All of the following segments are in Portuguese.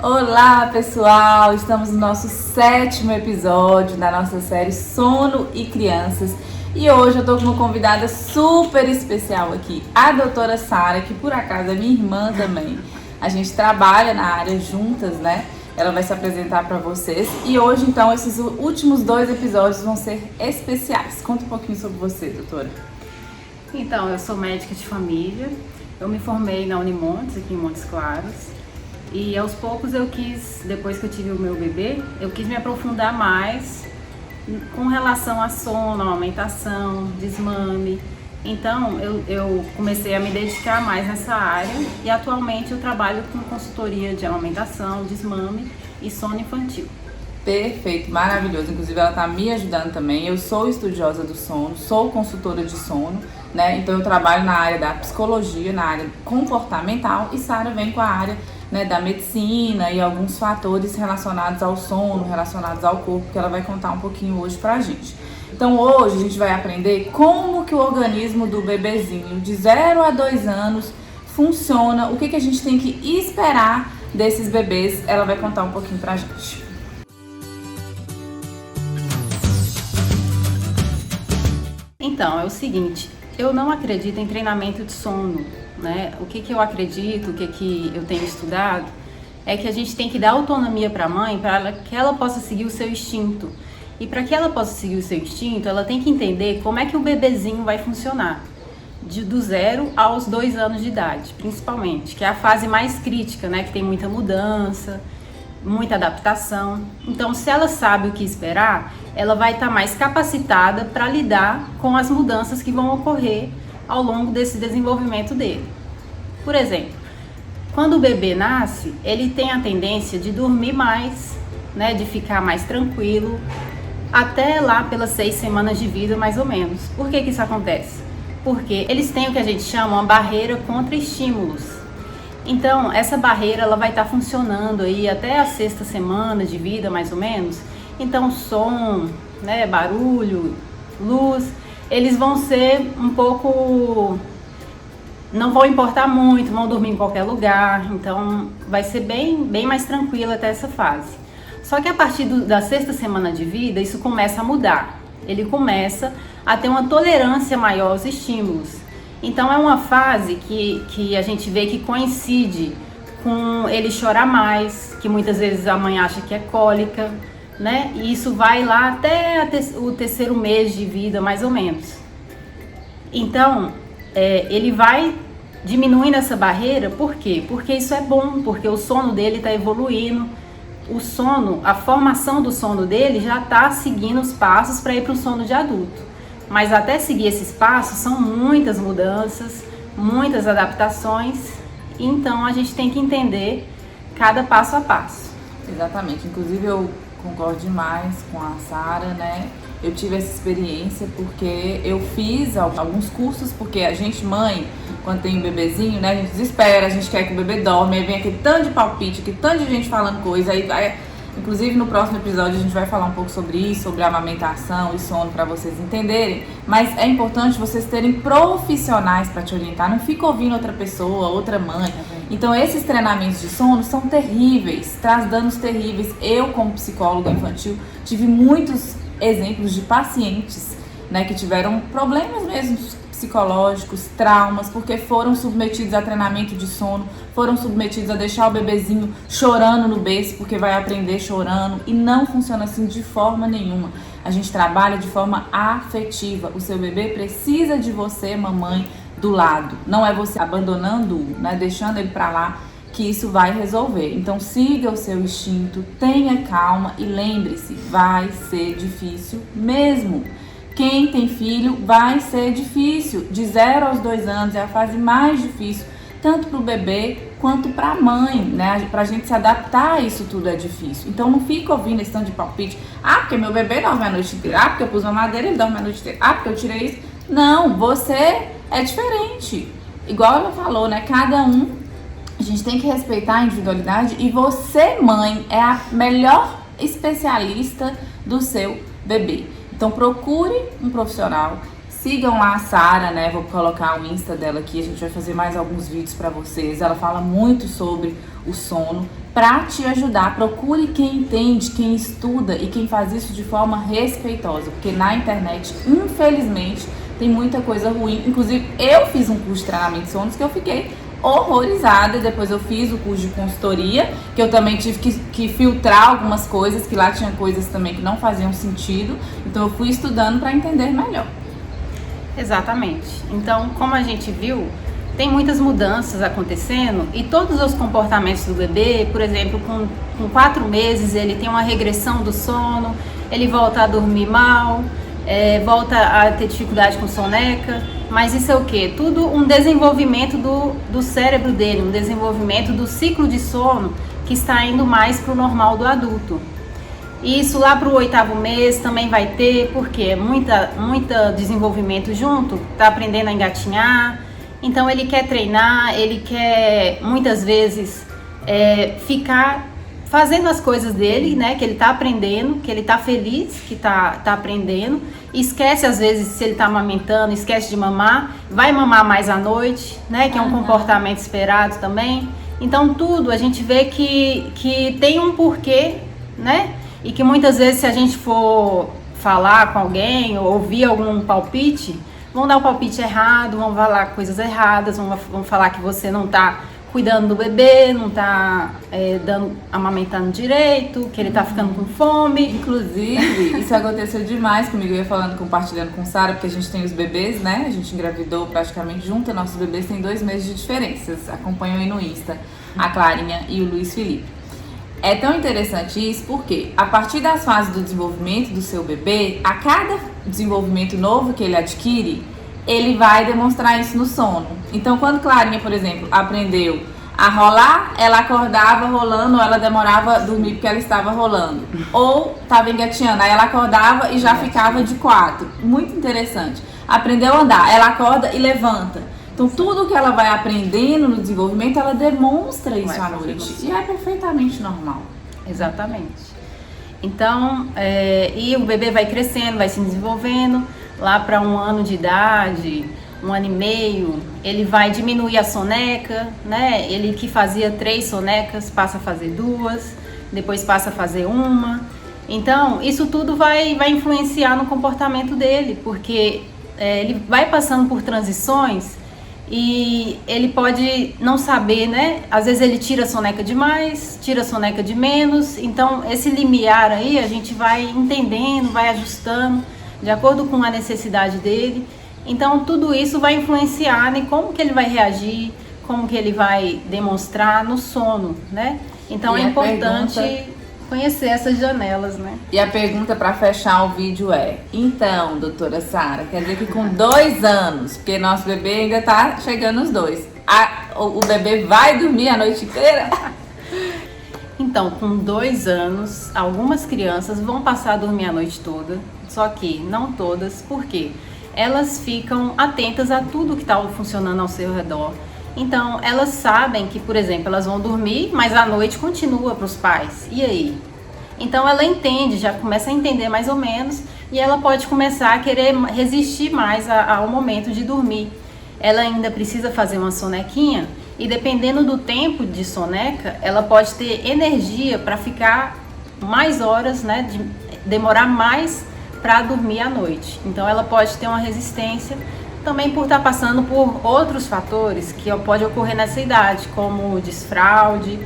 Olá pessoal, estamos no nosso 7º episódio da nossa série Sono e Crianças e hoje eu tô com uma convidada super especial aqui, a doutora Sara, que por acaso é minha irmã também. A gente trabalha na área juntas, né? Ela vai se apresentar para vocês e hoje então esses últimos 2 episódios vão ser especiais. Conta um pouquinho sobre você, doutora. Então, eu sou médica de família, eu me formei na Unimontes, aqui em Montes Claros. E aos poucos eu quis, depois que eu tive o meu bebê, eu quis me aprofundar mais com relação a sono, amamentação, desmame. Então eu comecei a me dedicar mais nessa área e atualmente eu trabalho com consultoria de amamentação, desmame e sono infantil. Perfeito, maravilhoso. Inclusive ela está me ajudando também. Eu sou estudiosa do sono, sou consultora de sono, né? Então eu trabalho na área da psicologia, na área comportamental e Sara vem com a área, né, da medicina e alguns fatores relacionados ao sono, relacionados ao corpo, que ela vai contar um pouquinho hoje pra gente. Então hoje a gente vai aprender como que o organismo do bebezinho de 0 a 2 anos funciona, o que a gente tem que esperar desses bebês. Ela vai contar um pouquinho pra gente. Então, é o seguinte, eu não acredito em treinamento de sono, né? O que eu acredito, o que eu tenho estudado, é que a gente tem que dar autonomia para a mãe para que ela possa seguir o seu instinto. E para que ela possa seguir o seu instinto, ela tem que entender como é que o bebezinho vai funcionar. Do 0 aos 2 anos de idade, principalmente, que é a fase mais crítica, né? Que tem muita mudança, muita adaptação. Então, se ela sabe o que esperar, ela vai estar mais capacitada para lidar com as mudanças que vão ocorrer ao longo desse desenvolvimento dele. Por exemplo, quando o bebê nasce, ele tem a tendência de dormir mais, né, de ficar mais tranquilo, até lá pelas 6 semanas de vida, mais ou menos. Por que isso acontece? Porque eles têm o que a gente chama uma barreira contra estímulos. Então, essa barreira ela vai estar funcionando aí até a 6ª semana de vida, mais ou menos. Então, som, né, barulho, luz, eles vão ser um pouco... não vão importar muito, vão dormir em qualquer lugar. Então, vai ser bem mais tranquilo até essa fase. Só que a partir da 6ª semana de vida, isso começa a mudar. Ele começa a ter uma tolerância maior aos estímulos. Então é uma fase que a gente vê que coincide com ele chorar mais, que muitas vezes a mãe acha que é cólica, né? E isso vai lá até o 3º mês de vida, mais ou menos. Então, ele vai diminuindo essa barreira, por quê? Porque isso é bom, porque o sono dele está evoluindo, o sono, a formação do sono dele já está seguindo os passos para ir para o sono de adulto. Mas até seguir esses passos são muitas mudanças, muitas adaptações, então a gente tem que entender cada passo a passo. Exatamente, inclusive eu concordo demais com a Sara, né? Eu tive essa experiência porque eu fiz alguns cursos, porque a gente, mãe, quando tem um bebezinho, né, a gente desespera, a gente quer que o bebê dorme, aí vem aquele tanto de palpite, aquele tanto de gente falando coisa, aí vai... Inclusive no próximo episódio a gente vai falar um pouco sobre isso, sobre amamentação e sono para vocês entenderem, mas é importante vocês terem profissionais para te orientar, não fica ouvindo outra pessoa, outra mãe. Então esses treinamentos de sono são terríveis, traz danos terríveis. Eu, como psicóloga infantil, tive muitos exemplos de pacientes, né, que tiveram problemas mesmo psicológicos, traumas, porque foram submetidos a treinamento de sono, foram submetidos a deixar o bebezinho chorando no berço, porque vai aprender chorando, e não funciona assim de forma nenhuma. A gente trabalha de forma afetiva. O seu bebê precisa de você, mamãe, do lado. Não é você abandonando-o, né, deixando ele pra lá, que isso vai resolver. Então siga o seu instinto, tenha calma e lembre-se, vai ser difícil mesmo. Quem tem filho vai ser difícil. De 0 aos 2 anos é a fase mais difícil, tanto para o bebê quanto para a mãe, né? Pra gente se adaptar a isso tudo é difícil. Então não fica ouvindo esse tanto de palpite. Ah, porque meu bebê dorme a noite inteira. Ah, porque eu pus uma madeira e ele dorme a noite inteira. Ah, porque eu tirei isso. Não, você é diferente. Igual ela falou, né? Cada um, a gente tem que respeitar a individualidade e você, mãe, é a melhor especialista do seu bebê. Então procure um profissional, sigam lá a Sara, né? Vou colocar o Insta dela aqui, a gente vai fazer mais alguns vídeos para vocês. Ela fala muito sobre o sono para te ajudar. Procure quem entende, quem estuda e quem faz isso de forma respeitosa, porque na internet, infelizmente, tem muita coisa ruim. Inclusive, eu fiz um curso de treinamento de sonos que eu fiquei horrorizada. Depois eu fiz o curso de consultoria, que eu também tive que filtrar algumas coisas, que lá tinha coisas também que não faziam sentido. Então eu fui estudando para entender melhor. Exatamente. Então, como a gente viu, tem muitas mudanças acontecendo e todos os comportamentos do bebê, por exemplo, com 4 meses ele tem uma regressão do sono, ele volta a dormir mal, volta a ter dificuldade com soneca, mas isso é o quê? Tudo um desenvolvimento do cérebro dele, um desenvolvimento do ciclo de sono que está indo mais para o normal do adulto. E isso lá para o 8º mês também vai ter, porque muita desenvolvimento junto, tá aprendendo a engatinhar, então ele quer treinar, ele quer muitas vezes ficar fazendo as coisas dele, né, que ele tá aprendendo, que ele tá feliz, que tá aprendendo, esquece às vezes se ele tá amamentando, esquece de mamar, vai mamar mais à noite, né, que é um comportamento esperado também. Então tudo a gente vê que tem um porquê, né, e que muitas vezes se a gente for falar com alguém ou ouvir algum palpite, vão dar o palpite errado, vão falar coisas erradas, vão falar que você não tá cuidando do bebê, não tá amamentando direito, que ele tá ficando com fome. Inclusive, isso aconteceu demais comigo, eu ia falando, compartilhando com Sara, porque a gente tem os bebês, né? A gente engravidou praticamente junto, nossos bebês têm 2 meses de diferença. Vocês acompanham aí no Insta, a Clarinha e o Luiz Felipe. É tão interessante isso porque a partir das fases do desenvolvimento do seu bebê, a cada desenvolvimento novo que ele adquire, ele vai demonstrar isso no sono. Então, quando Clarinha, por exemplo, aprendeu a rolar, ela acordava rolando, ou ela demorava a dormir porque ela estava rolando. Ou estava engatinhando, aí ela acordava e já ficava de 4. Muito interessante. Aprendeu a andar, ela acorda e levanta. Então, tudo que ela vai aprendendo no desenvolvimento, ela demonstra isso à noite. E é perfeitamente normal. Exatamente. Então, e o bebê vai crescendo, vai se desenvolvendo. Lá para 1 ano de idade, 1 ano e meio, ele vai diminuir a soneca, né? Ele que fazia 3 sonecas, passa a fazer 2, depois passa a fazer 1. Então, isso tudo vai influenciar no comportamento dele, porque ele vai passando por transições e ele pode não saber, né? Às vezes ele tira a soneca de mais, tira a soneca de menos. Então, esse limiar aí a gente vai entendendo, vai ajustando de acordo com a necessidade dele. Então, tudo isso vai influenciar em como que ele vai reagir, como que ele vai demonstrar no sono, né? Então, é importante conhecer essas janelas, né? E a pergunta para fechar o vídeo é: então, doutora Sara, quer dizer que com 2 anos, porque nosso bebê ainda tá chegando os 2, o bebê vai dormir a noite inteira? Então, com 2 anos, algumas crianças vão passar a dormir a noite toda, só que não todas, porque elas ficam atentas a tudo que está funcionando ao seu redor. Então, elas sabem que, por exemplo, elas vão dormir, mas a noite continua para os pais. E aí? Então, ela entende, já começa a entender mais ou menos, e ela pode começar a querer resistir mais ao momento de dormir. Ela ainda precisa fazer uma sonequinha, e dependendo do tempo de soneca, ela pode ter energia para ficar mais horas, né, demorar mais para dormir à noite. Então, ela pode ter uma resistência também por estar passando por outros fatores que pode ocorrer nessa idade, como desfraude,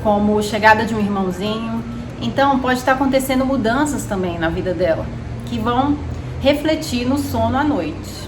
como chegada de um irmãozinho. Então, pode estar acontecendo mudanças também na vida dela, que vão refletir no sono à noite.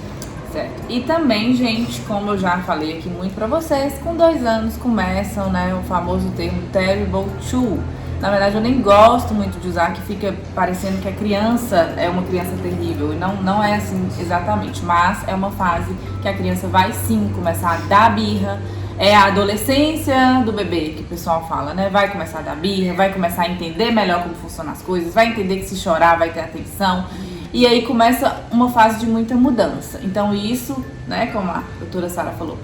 Certo. E também, gente, como eu já falei aqui muito pra vocês, com 2 anos começam, né, o famoso termo terrible two. Na verdade, eu nem gosto muito de usar, que fica parecendo que a criança é uma criança terrível. E não é assim exatamente, mas é uma fase que a criança vai sim começar a dar birra. É a adolescência do bebê, que o pessoal fala, né? Vai começar a dar birra, vai começar a entender melhor como funcionam as coisas, vai entender que se chorar vai ter atenção. E aí começa uma fase de muita mudança. Então isso, né, como a doutora Sara falou,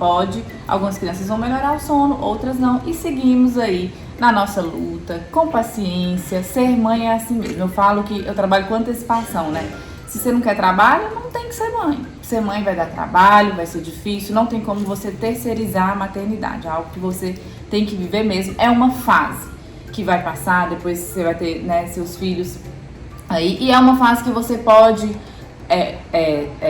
algumas crianças vão melhorar o sono, outras não. E seguimos aí na nossa luta, com paciência. Ser mãe é assim mesmo. Eu falo que eu trabalho com antecipação, né? Se você não quer trabalho, não tem que ser mãe. Ser mãe vai dar trabalho, vai ser difícil, não tem como você terceirizar a maternidade. É algo que você tem que viver mesmo. É uma fase que vai passar, depois você vai ter, né, seus filhos aí. E é uma fase que você pode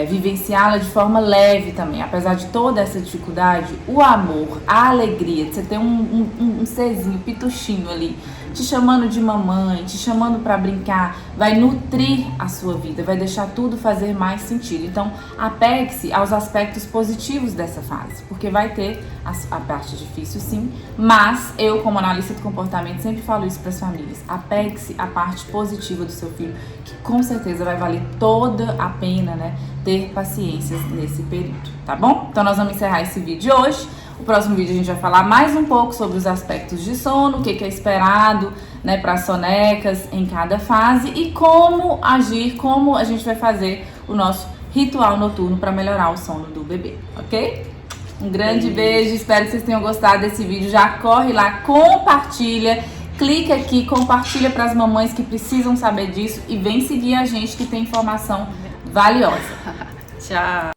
vivenciá-la de forma leve também. Apesar de toda essa dificuldade, o amor, a alegria de você ter um serzinho, pituchinho ali, te chamando de mamãe, te chamando para brincar, vai nutrir a sua vida, vai deixar tudo fazer mais sentido. Então, apegue-se aos aspectos positivos dessa fase, porque vai ter a parte difícil, sim, mas eu, como analista de comportamento, sempre falo isso para as famílias. Apegue-se à parte positiva do seu filho, que com certeza vai valer toda a pena, né, ter paciência nesse período, tá bom? Então, nós vamos encerrar esse vídeo hoje. O próximo vídeo a gente vai falar mais um pouco sobre os aspectos de sono, o que é esperado, né, para as sonecas em cada fase e como agir, como a gente vai fazer o nosso ritual noturno para melhorar o sono do bebê, ok? Um grande beijo, espero que vocês tenham gostado desse vídeo. Já corre lá, compartilha, clica aqui, compartilha para as mamães que precisam saber disso e vem seguir a gente que tem informação valiosa. Tchau!